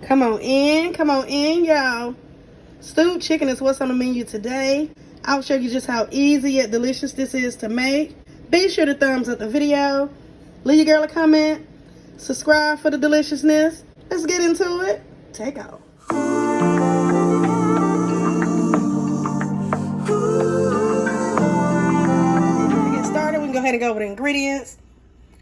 Come on in, y'all. Stewed chicken is what's on the menu today. I'll show you just how easy yet delicious this is to make. Be sure to thumbs up the video. Leave your girl a comment. Subscribe for the deliciousness. Let's get into it. Take off. To get started, we can go ahead and go over the ingredients.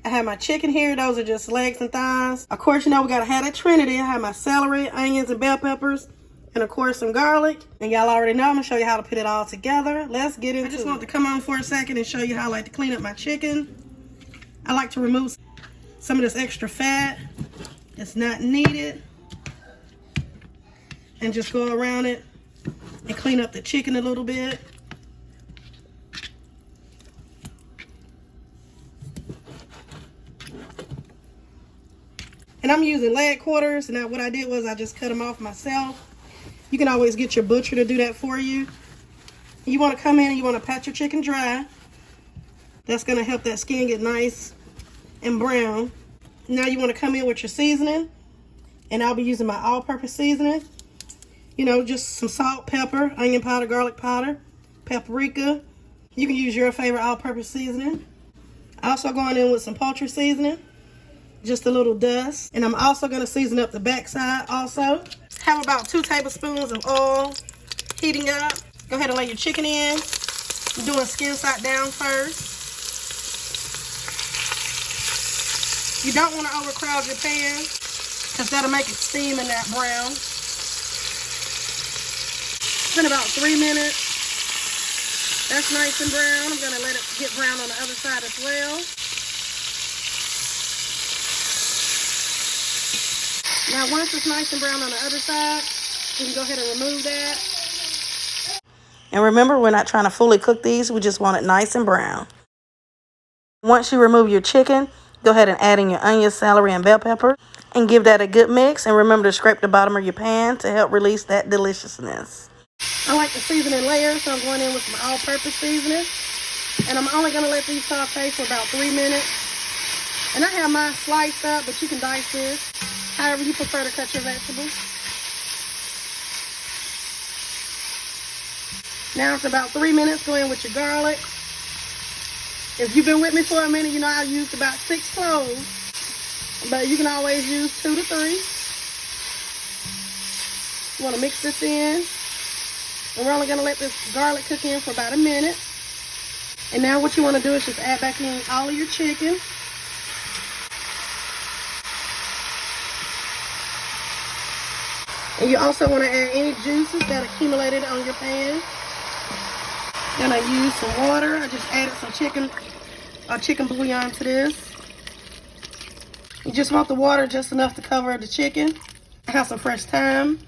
I have my chicken here. Those are just legs and thighs. Of course, you know we gotta have that trinity. I have my celery, onions, and bell peppers. And of course, some garlic. And y'all already know I'm gonna show you how to put it all together. Let's get into it. I just want to come on for a second and show you how I like to clean up my chicken. I like to remove some of this extra fat that's not needed. And just go around it and clean up the chicken a little bit. And I'm using leg quarters. And now what I did was I just cut them off myself. You can always get your butcher to do that for you. You want to come in and you want to pat your chicken dry. That's going to help that skin get nice and brown. Now you want to come in with your seasoning. And I'll be using my all-purpose seasoning. You know, just some salt, pepper, onion powder, garlic powder, paprika. You can use your favorite all-purpose seasoning. Also going in with some poultry seasoning. Just a little dust. And I'm also going to season up the backside also. Have about 2 tablespoons of oil heating up. Go ahead and lay your chicken in. I'm doing skin side down first. You don't want to overcrowd your pan because that'll make it steam in that brown. It's been about 3 minutes. That's nice and brown. I'm going to let it get brown on the other side as well. Now, once it's nice and brown on the other side, we can go ahead and remove that. And remember, we're not trying to fully cook these. We just want it nice and brown. Once you remove your chicken, go ahead and add in your onions, celery, and bell pepper. And give that a good mix. And remember to scrape the bottom of your pan to help release that deliciousness. I like to season in layers, so I'm going in with some all-purpose seasoning. And I'm only going to let these saute for about 3 minutes. And I have mine sliced up, but you can dice this however you prefer to cut your vegetables. Now after about 3 minutes, go in with your garlic. If you've been with me for a minute, you know I used about 6 cloves. But you can always use 2 to 3. You want to mix this in. And we're only going to let this garlic cook in for about a minute. And now what you want to do is just add back in all of your chicken. And you also want to add any juices that accumulated on your pan. Then I use some water. I just added some chicken bouillon to this. You just want the water just enough to cover the chicken. I have some fresh thyme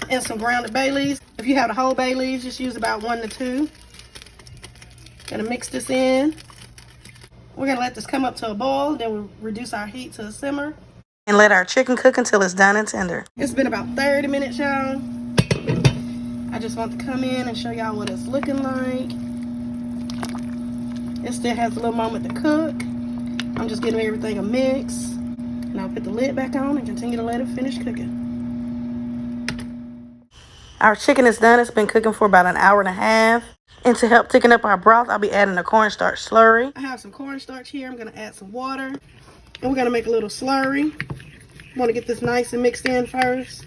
and some grounded bay leaves. If you have the whole bay leaves, just use about 1 to 2. Gonna mix this in. We're gonna let this come up to a boil. Then we'll reduce our heat to a simmer. And let our chicken cook until it's done and tender. It's been about 30 minutes, y'all. I just want to come in and show y'all what it's looking like. It still has a little moment to cook. I'm just giving everything a mix. And I'll put the lid back on and continue to let it finish cooking. Our chicken is done. It's been cooking for about 1.5 hours. And to help thicken up our broth, I'll be adding a cornstarch slurry. I have some cornstarch here. I'm going to add some water. And we're going to make a little slurry. Want to get this nice and mixed in first.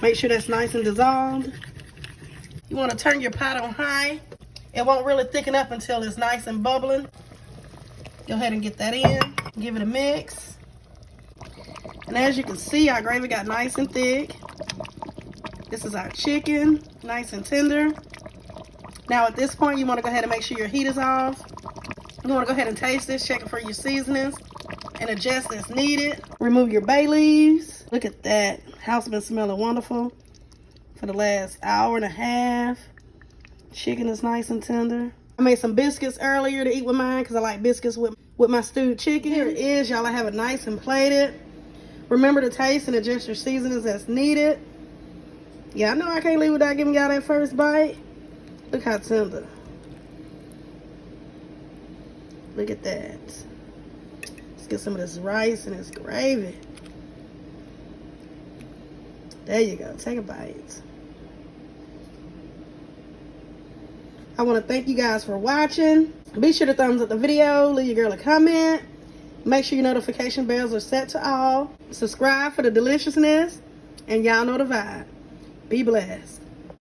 Make sure that's nice and dissolved. You want to turn your pot on high. It won't really thicken up until it's nice and bubbling. Go ahead and get that in. Give it a mix. And as you can see, our gravy got nice and thick. This is our chicken, nice and tender. Now at this point, you want to go ahead and make sure your heat is off. You want to go ahead and taste this, check it for your seasonings, and adjust as needed. Remove your bay leaves. Look at that. House been smelling wonderful for the last 1.5 hours. Chicken is nice and tender. I made some biscuits earlier to eat with mine because I like biscuits with my stewed chicken. Here it is, y'all. I have it nice and plated. Remember to taste and adjust your seasonings as needed. Yeah, I know I can't leave without giving y'all that first bite. Look how tender. Look at that. Let's get some of this rice and this gravy. There you go. Take a bite. I want to thank you guys for watching. Be sure to thumbs up the video. Leave your girl a comment. Make sure your notification bells are set to all. Subscribe for the deliciousness. And y'all know the vibe. Be blessed.